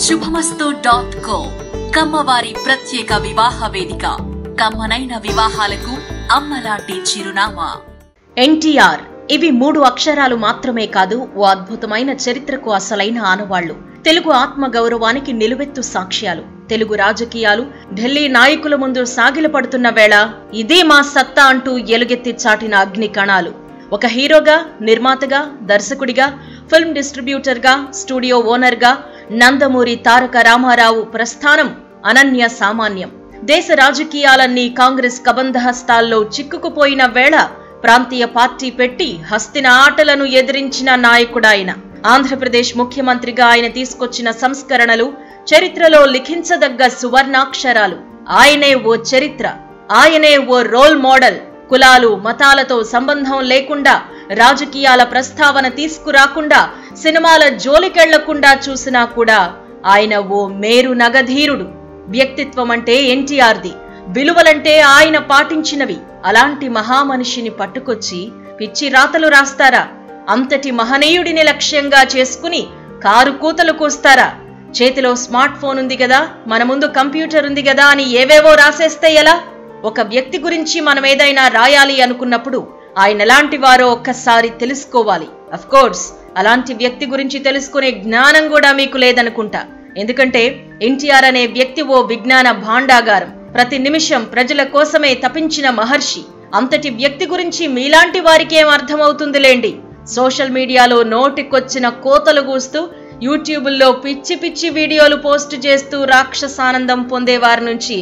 శుభమస్తు.co కమ్మవారి ప్రత్యేక వివాహ వేదిక. కమ్మనైన వివాహాలకు అమ్మలాంటి చిరునామా. ఎన్టీఆర్. ఇవి 3 అక్షరాలు మాత్రమే కాదు, ఓ అద్భుతమైన చరిత్రకు అసలైన ఆనవాళ్లు. తెలుగు ఆత్మ గౌరవానికి నిలువెత్తు సాక్ష్యాలు. తెలుగు రాజకీయాలు ఢిల్లీ నాయకుల ముందు సాగిలపడుతున్న వేళ ఇదే మా సత్తా అంటూ ఎలుగెత్తి చాటిన అగ్ని కణాలు. ఒక హీరోగా, నిర్మాతగా, దర్శకుడిగా, ఫిల్మ్ డిస్ట్రిబ్యూటర్గా, స్టూడియో ఓనర్గా నందమూరి తారక రామారావు ప్రస్థానం అనన్య సామాన్యం. దేశ రాజకీయాలన్నీ కాంగ్రెస్ కబంధహస్తాల్లో చిక్కుకుపోయిన వేళ ప్రాంతీయ పార్టీ పెట్టి హస్తిన ఆటలను ఎదిరించిన నాయకుడాయన. ఆంధ్రప్రదేశ్ ముఖ్యమంత్రిగా ఆయన తీసుకొచ్చిన సంస్కరణలు చరిత్రలో లిఖించదగ్గ సువర్ణాక్షరాలు. ఆయనే ఓ చరిత్ర, ఆయనే ఓ రోల్ మోడల్. కులాలు, మతాలతో సంబంధం లేకుండా, రాజకీయాల ప్రస్తావన తీసుకురాకుండా, సినిమాల జోలికెళ్లకుండా చూసినా కూడా ఆయన ఓ మేరు నగధీరుడు. వ్యక్తిత్వం అంటే ఎన్టీఆర్ది, విలువలంటే ఆయన పాటించినవి. అలాంటి మహామనిషిని పట్టుకొచ్చి పిచ్చి రాతలు రాస్తారా? అంతటి మహనీయుడిని లక్ష్యంగా చేసుకుని కారు కూతలు కూస్తారా? చేతిలో స్మార్ట్ ఫోన్ ఉంది కదా, మన ముందు కంప్యూటర్ ఉంది కదా అని ఏవేవో రాసేస్తే ఎలా? ఒక వ్యక్తి గురించి మనం ఏదైనా రాయాలి అనుకున్నప్పుడు ఆయన ఎలాంటి వారో ఒక్కసారి తెలుసుకోవాలి. అఫ్ కోర్స్ అలాంటి వ్యక్తి గురించి తెలుసుకునే జ్ఞానం కూడా మీకు లేదనుకుంటా. ఎందుకంటే ఎన్టీఆర్ అనే వ్యక్తి ఓ విజ్ఞాన భాండాగారం. ప్రతి నిమిషం ప్రజల కోసమే తపించిన మహర్షి. అంతటి వ్యక్తి గురించి మీలాంటి వారికేం అర్థమవుతుందిలేండి. సోషల్ మీడియాలో నోటికొచ్చిన కోతలు కూస్తూ, యూట్యూబుల్లో పిచ్చి పిచ్చి వీడియోలు పోస్ట్ చేస్తూ రాక్షసానందం పొందేవారి నుంచి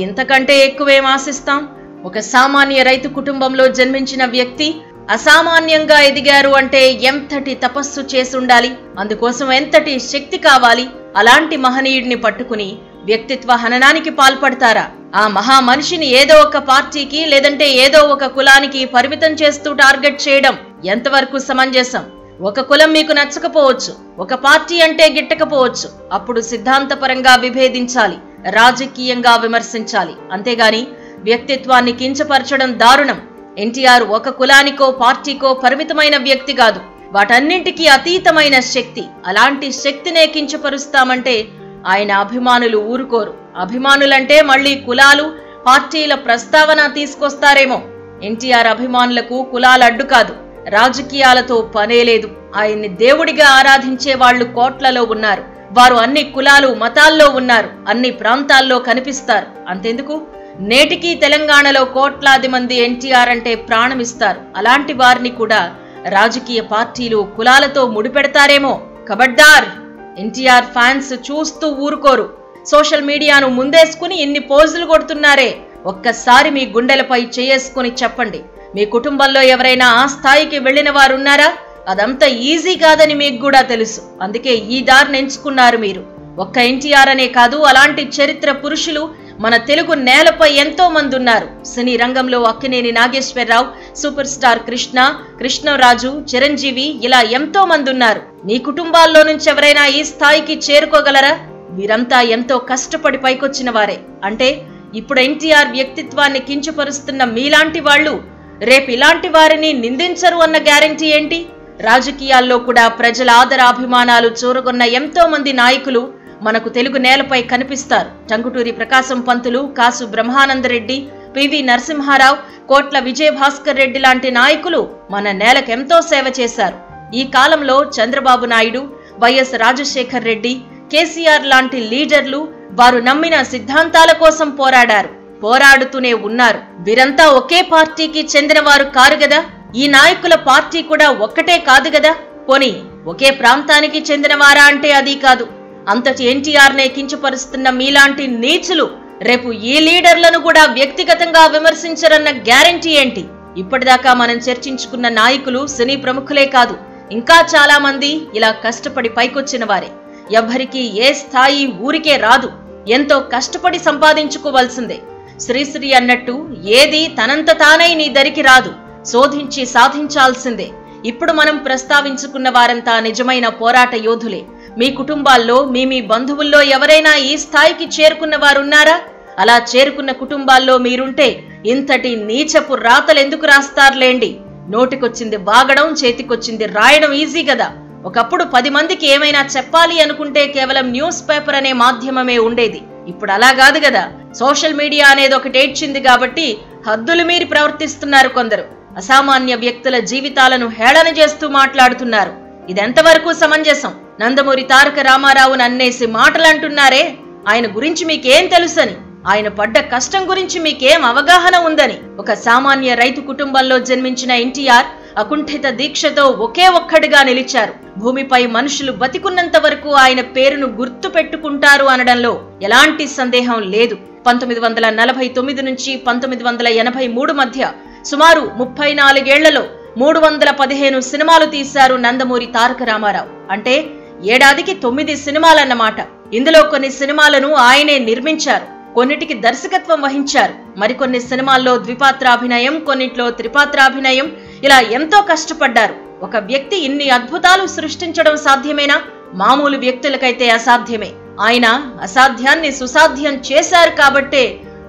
ఇంతకంటే ఎక్కువేం ఆశిస్తాం? ఒక సామాన్య రైతు కుటుంబంలో జన్మించిన వ్యక్తి అసామాన్యంగా ఎదిగారు అంటే ఎంతటి తపస్సు చేసుండాలి, అందుకోసం ఎంతటి శక్తి కావాలి? అలాంటి మహనీయుడిని పట్టుకుని వ్యక్తిత్వ హననానికి పాల్పడతారా? ఆ మహా మనిషిని ఏదో ఒక పార్టీకి లేదంటే ఏదో ఒక కులానికి పరిమితం చేస్తూ టార్గెట్ చేయడం ఎంతవరకు సమంజసం? ఒక కులం మీకు నచ్చకపోవచ్చు, ఒక పార్టీ అంటే గిట్టకపోవచ్చు. అప్పుడు సిద్ధాంతపరంగా విభేదించాలి, రాజకీయంగా విమర్శించాలి. అంతేగాని వ్యక్తిత్వాన్ని కించపరచడం దారుణం. ఎన్టీఆర్ ఒక కులానికో పార్టీకో పరిమితమైన వ్యక్తి కాదు, వాటన్నింటికీ అతీతమైన శక్తి. అలాంటి శక్తినే కించపరుస్తామంటే ఆయన అభిమానులు ఊరుకోరు. అభిమానులంటే మళ్లీ కులాలు, పార్టీల ప్రస్తావన తీసుకొస్తారేమో. ఎన్టీఆర్ అభిమానులకు కులాలు అడ్డు కాదు, రాజకీయాలతో పనే లేదు. ఆయన్ని దేవుడిగా ఆరాధించే వాళ్లు కోట్లలో ఉన్నారు. వారు అన్ని కులాలు, మతాల్లో ఉన్నారు, అన్ని ప్రాంతాల్లో కనిపిస్తారు. అంతెందుకు, నేటికీ తెలంగాణలో కోట్లాది మంది ఎన్టీఆర్ అంటే ప్రాణమిస్తారు. అలాంటి వారిని కూడా రాజకీయ పార్టీలు కులాలతో ముడిపెడతారేమో. ఖబర్దార్! ఎన్టీఆర్ ఫ్యాన్స్ చూస్తూ ఊరుకోరు. సోషల్ మీడియాను ముందేసుకుని ఇన్ని పోజులు కొడుతున్నారే, ఒక్కసారి మీ గుండెలపై చేసుకుని చెప్పండి, మీ కుటుంబంలో ఎవరైనా ఆ స్థాయికి వెళ్లిన వారున్నారా? అదంతా ఈజీ కాదని మీకు కూడా తెలుసు. అందుకే ఈ దారిని ఎంచుకున్నారు మీరు. ఒక్క ఎన్టీఆర్ అనే కాదు, అలాంటి చరిత్ర పురుషులు మన తెలుగు నేలపై ఎంతో మంది ఉన్నారు. సినీ రంగంలో అక్కినేని నాగేశ్వరరావు, సూపర్ స్టార్ కృష్ణ, కృష్ణరాజు, చిరంజీవి, ఇలా ఎంతో మంది ఉన్నారు. మీ కుటుంబాల్లో నుంచి ఎవరైనా ఈ స్థాయికి చేరుకోగలరా? వీరంతా ఎంతో కష్టపడి పైకొచ్చిన వారే. అంటే ఇప్పుడు ఎన్టీఆర్ వ్యక్తిత్వాన్ని కించపరుస్తున్న మీలాంటి వాళ్ళు రేపు ఇలాంటి వారిని నిందించరు అన్న గ్యారంటీ ఏంటి? రాజకీయాల్లో కూడా ప్రజల ఆదరాభిమానాలు చూరగొన్న ఎంతో మంది నాయకులు మనకు తెలుగు నేలపై కనిపిస్తారు. టంగుటూరి ప్రకాశం పంతులు, కాసు బ్రహ్మానందరెడ్డి, పివి నరసింహారావు, కోట్ల విజయభాస్కర్ రెడ్డి లాంటి నాయకులు మన నేలకెంతో సేవ చేశారు. ఈ కాలంలో చంద్రబాబు నాయుడు, వైఎస్ రాజశేఖర్ రెడ్డి, కేసీఆర్ లాంటి లీడర్లు వారు నమ్మిన సిద్ధాంతాల కోసం పోరాడారు, పోరాడుతూనే ఉన్నారు. వీరంతా ఒకే పార్టీకి చెందిన వారు కారు గదా. ఈ నాయకుల పార్టీ కూడా ఒక్కటే కాదు గదా. పోనీ ఒకే ప్రాంతానికి చెందిన వారా అంటే అది కాదు. అంతటి ఎన్టీఆర్ నే కించపరుస్తున్న మీలాంటి నీచులు రేపు ఈ లీడర్లను కూడా వ్యక్తిగతంగా విమర్శించరన్న గ్యారంటీ ఏంటి? ఇప్పటిదాకా మనం చర్చించుకున్న నాయకులు సినీ ప్రముఖులే కాదు, ఇంకా చాలా మంది ఇలా కష్టపడి పైకొచ్చిన వారే. ఎవ్వరికీ ఏ స్థాయి ఊరికే రాదు, ఎంతో కష్టపడి సంపాదించుకోవాల్సిందే. శ్రీశ్రీ అన్నట్టు ఏది తనంత తానై నీ దరికి రాదు, శోధించి సాధించాల్సిందే. ఇప్పుడు మనం ప్రస్తావించుకున్న వారంతా నిజమైన పోరాట యోధులే. మీ కుటుంబాల్లో, మీ బంధువుల్లో ఎవరైనా ఈ స్థాయికి చేరుకున్న వారున్నారా? అలా చేరుకున్న కుటుంబాల్లో మీరుంటే ఇంతటి నీచపు రాతలెందుకు రాస్తారులేండి. నోటికొచ్చింది వాగడం, చేతికొచ్చింది రాయడం ఈజీ కదా. ఒకప్పుడు 10 మందికి ఏమైనా చెప్పాలి అనుకుంటే కేవలం న్యూస్ పేపర్ అనే మాధ్యమమే ఉండేది. ఇప్పుడు అలా కాదు కదా. సోషల్ మీడియా అనేది ఒకటి ఏడ్చింది కాబట్టి హద్దులు మీరి ప్రవర్తిస్తున్నారు కొందరు. అసామాన్య వ్యక్తుల జీవితాలను హేళన చేస్తూ మాట్లాడుతున్నారు. ఇదెంతవరకు సమంజసం? నందమూరి తారక రామారావును అన్నేసి మాటలంటున్నారే, ఆయన గురించి మీకేం తెలుసని, ఆయన పడ్డ కష్టం గురించి మీకేం అవగాహన ఉందని. ఒక సామాన్య రైతు కుటుంబంలో జన్మించిన ఎన్టీఆర్ అకుంఠిత దీక్షతో ఒకే ఒక్కడిగా నిలిచారు. భూమిపై మనుషులు బతికున్నంత వరకు ఆయన పేరును గుర్తు పెట్టుకుంటారు అనడంలో ఎలాంటి సందేహం లేదు. 1949 నుంచి 1983 మధ్య సుమారు 34 ఏళ్లలో 315 సినిమాలు తీశారు నందమూరి తారక రామారావు. అంటే ఏడాదికి 9 సినిమాలన్నమాట. ఇందులో కొన్ని సినిమాలను ఆయనే నిర్మించారు, కొన్నిటికి దర్శకత్వం వహించారు. మరికొన్ని సినిమాల్లో ద్విపాత్రాభినయం, కొన్నిట్లో త్రిపాత్రాభినయం, ఇలా ఎంతో కష్టపడ్డారు. ఒక వ్యక్తి ఇన్ని అద్భుతాలు సృష్టించడం సాధ్యమేనా? మామూలు వ్యక్తులకైతే అసాధ్యమే. ఆయన అసాధ్యాన్ని సుసాధ్యం చేశారు కాబట్టే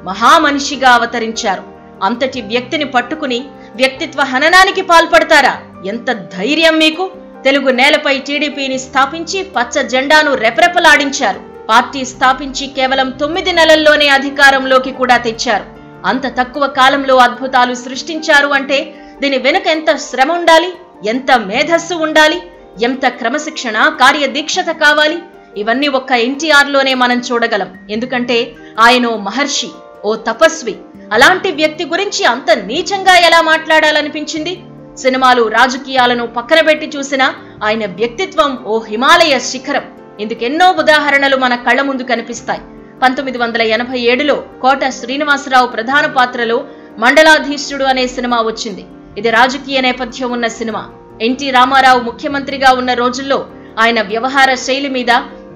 మహామనిషిగా అవతరించారు. అంతటి వ్యక్తిని పట్టుకుని వ్యక్తిత్వ హననానికి పాల్పడతారా? ఎంత ధైర్యం మీకు! తెలుగు నేలపై టీడీపీని స్థాపించి పచ్చ జెండాను రెపరెపలాడించారు. పార్టీ స్థాపించి కేవలం 9 నెలల్లోనే అధికారంలోకి కూడా తెచ్చారు. అంత తక్కువ కాలంలో అద్భుతాలు సృష్టించారు అంటే దీని వెనుక ఎంత శ్రమ ఉండాలి, ఎంత మేధస్సు ఉండాలి, ఎంత క్రమశిక్షణ, కార్యదీక్షత కావాలి. ఇవన్నీ ఒక్క ఎన్టీఆర్ లోనే మనం చూడగలం. ఎందుకంటే ఆయన ఓ మహర్షి, ఓ తపస్వి. అలాంటి వ్యక్తి గురించి అంత నీచంగా ఎలా మాట్లాడాలనిపించింది? సినిమాలు, రాజకీయాలను పక్కన పెట్టి చూసినా ఆయన వ్యక్తిత్వం ఓ హిమాలయ శిఖరం. ఇందుకెన్నో ఉదాహరణలు మన కళ్ల ముందు కనిపిస్తాయి. 1987లో కోట శ్రీనివాసరావు ప్రధాన పాత్రలో మండలాధీశుడు అనే సినిమా వచ్చింది. ఇది రాజకీయ నేపథ్యం ఉన్న సినిమా. ఎన్టీ రామారావు ముఖ్యమంత్రిగా ఉన్న రోజుల్లో ఆయన వ్యవహార శైలి మీద,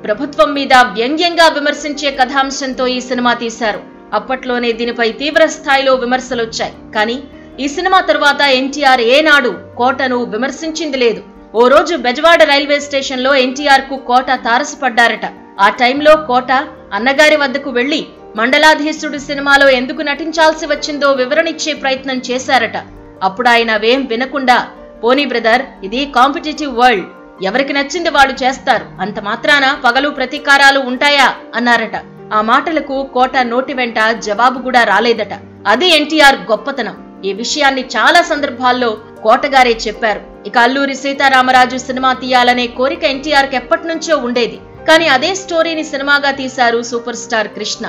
ప్రభుత్వం మీద వ్యంగ్యంగా విమర్శించే కథాంశంతో ఈ సినిమా తీశారు. అప్పట్లోనే దీనిపై తీవ్ర స్థాయిలో విమర్శలొచ్చాయి. కానీ ఈ సినిమా తరువాత ఎన్టీఆర్ ఏనాడు కోటను విమర్శించింది లేదు. ఓ రోజు బెజవాడ రైల్వే స్టేషన్ లో ఎన్టీఆర్ కు కోట తారసపడ్డారట. ఆ టైంలో కోట అన్నగారి వద్దకు వెళ్లి మండలాధీశుడు సినిమాలో ఎందుకు నటించాల్సి వచ్చిందో వివరణిచ్చే ప్రయత్నం చేశారట. అప్పుడు ఆయన అవేం వినకుండా, పోనీ బ్రదర్, ఇది కాంపిటేటివ్ వరల్డ్, ఎవరికి నచ్చింది వాడు చేస్తారు, అంత మాత్రాన పగలు ప్రతీకారాలు ఉంటాయా అన్నారట. ఆ మాటలకు కోట నోటి వెంట జవాబు కూడా రాలేదట. అది ఎన్టీఆర్ గొప్పతనం. ఈ విషయాన్ని చాలా సందర్భాల్లో కోటగారే చెప్పారు. ఇక అల్లూరి సీతారామరాజు సినిమా తీయాలనే కోరిక ఎన్టీఆర్కి ఎప్పటి నుంచో ఉండేది. కానీ అదే స్టోరీని సినిమాగా తీశారు సూపర్ స్టార్ కృష్ణ.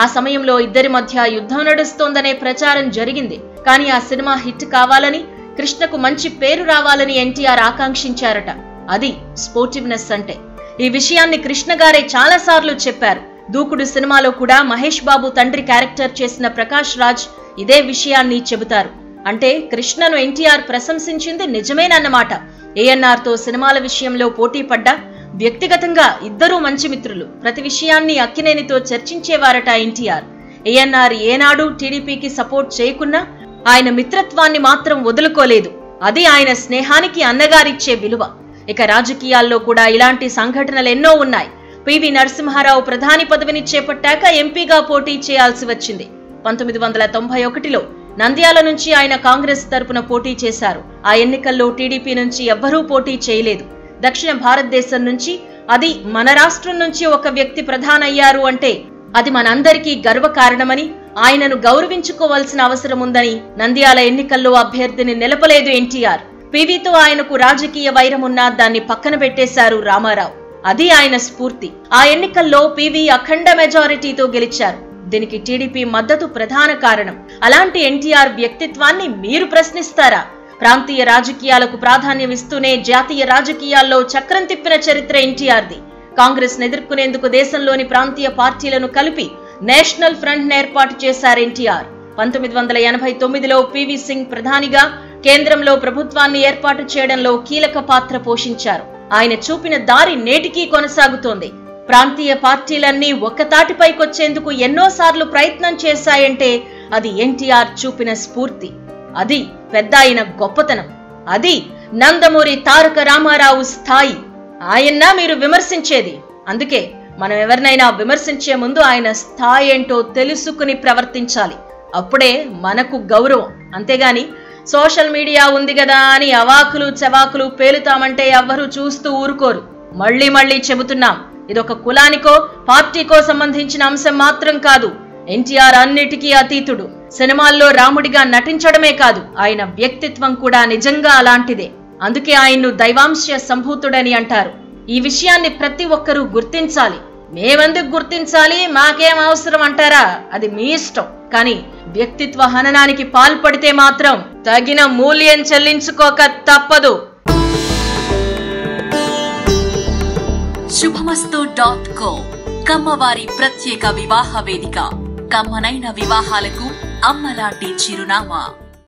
ఆ సమయంలో ఇద్దరి మధ్య యుద్ధం నడుస్తోందనే ప్రచారం జరిగింది. కానీ ఆ సినిమా హిట్ కావాలని, కృష్ణకు మంచి పేరు రావాలని ఎన్టీఆర్ ఆకాంక్షించారట. అది స్పోర్టివ్నెస్ అంటే. ఈ విషయాన్ని కృష్ణ గారే చాలా సార్లు చెప్పారు. దూకుడు సినిమాలో కూడా మహేష్ బాబు తండ్రి క్యారెక్టర్ చేసిన ప్రకాష్ రాజ్ ఇదే విషయాన్ని చెబుతారు. అంటే కృష్ణను ఎన్టీఆర్ ప్రశంసించింది నిజమేనన్నమాట. ఏఎన్ఆర్ తో సినిమాల విషయంలో పోటీ పడ్డా వ్యక్తిగతంగా ఇద్దరూ మంచి మిత్రులు. ప్రతి విషయాన్ని అక్కినేనితో చర్చించేవారట ఎన్టీఆర్. ఏఎన్ఆర్ ఏనాడు టీడీపీకి సపోర్ట్ చేయకున్నా ఆయన మిత్రత్వాన్ని మాత్రం వదులుకోలేదు. అది ఆయన స్నేహానికి అన్నగారిచ్చే విలువ. ఇక రాజకీయాల్లో కూడా ఇలాంటి సంఘటనలు ఎన్నో ఉన్నాయి. పివి నరసింహారావు ప్రధాని పదవిని చేపట్టాక ఎంపీగా పోటీ చేయాల్సి వచ్చింది. 1991లో నంద్యాల నుంచి ఆయన కాంగ్రెస్ తరపున పోటీ చేశారు. ఆ ఎన్నికల్లో టీడీపీ నుంచి ఎవ్వరూ పోటీ చేయలేదు. దక్షిణ భారతదేశం నుంచి, అది మన రాష్ట్రం నుంచి ఒక వ్యక్తి ప్రధానయ్యారు అంటే అది మనందరికీ గర్వకారణమని, ఆయనను గౌరవించుకోవాల్సిన అవసరం ఉందని నంద్యాల ఎన్నికల్లో అభ్యర్థిని నిలపలేదు ఎన్టీఆర్. పివితో ఆయనకు రాజకీయ వైరమున్నా దాన్ని పక్కన పెట్టేశారు రామారావు. అది ఆయన స్ఫూర్తి. ఆ ఎన్నికల్లో పివి అఖండ మెజారిటీతో గెలిచారు. దీనికి టీడీపీ మద్దతు ప్రధాన కారణం. అలాంటి ఎన్టీఆర్ వ్యక్తిత్వాన్ని మీరు ప్రశ్నిస్తారా? ప్రాంతీయ రాజకీయాలకు ప్రాధాన్యం ఇస్తూనే జాతీయ రాజకీయాల్లో చక్రం తిప్పిన చరిత్ర ఎన్టీఆర్ది. కాంగ్రెస్ ఎదుర్కొనేందుకు దేశంలోని ప్రాంతీయ పార్టీలను కలిపి నేషనల్ ఫ్రంట్ ఏర్పాటు చేశారు ఎన్టీఆర్. 1989లో పివి సింగ్ ప్రధానిగా కేంద్రంలో ప్రభుత్వాన్ని ఏర్పాటు చేయడంలో కీలక పాత్ర పోషించారు. ఆయన చూపిన దారి నేటికీ కొనసాగుతోంది. ప్రాంతీయ పార్టీలన్నీ ఒక్కతాటిపైకొచ్చేందుకు ఎన్నోసార్లు ప్రయత్నం చేశాయంటే అది ఎన్టీఆర్ చూపిన స్ఫూర్తి. అది పెద్ద ఆయన గొప్పతనం. అది నందమూరి తారక రామారావు స్థాయి. ఆయన్నా మీరు విమర్శించేది. అందుకే మనం ఎవరినైనా విమర్శించే ముందు ఆయన స్థాయి ఏంటో తెలుసుకుని ప్రవర్తించాలి. అప్పుడే మనకు గౌరవం. అంతేగాని సోషల్ మీడియా ఉంది కదా అని అవాకులు చవాకులు పేలుతామంటే ఎవ్వరూ చూస్తూ ఊరుకోరు. మళ్ళీ చెబుతున్నాం, ఇదొక కులానికో పార్టీకో సంబంధించిన అంశం మాత్రం కాదు. ఎన్టీఆర్ అన్నిటికీ అతీతుడు. సినిమాల్లో రాముడిగా నటించడమే కాదు, ఆయన వ్యక్తిత్వం కూడా నిజంగా అలాంటిదే. అందుకే ఆయన్ను దైవాంశ సంభూతుడని అంటారు. ఈ విషయాన్ని ప్రతి ఒక్కరూ గుర్తించాలి. మేమెందుకు గుర్తించాలి, మాకేం అవసరం అంటారా? అది మీ ఇష్టం. కానీ వ్యక్తిత్వ హననానికి పాల్పడితే మాత్రం తగిన మూల్యం చెల్లించుకోక తప్పదు. శుభమస్తు.co కమ్మవారి ప్రత్యేక వివాహ వేదిక. కమ్మనైన వివాహాలకు అమ్మలాంటి చిరునామా.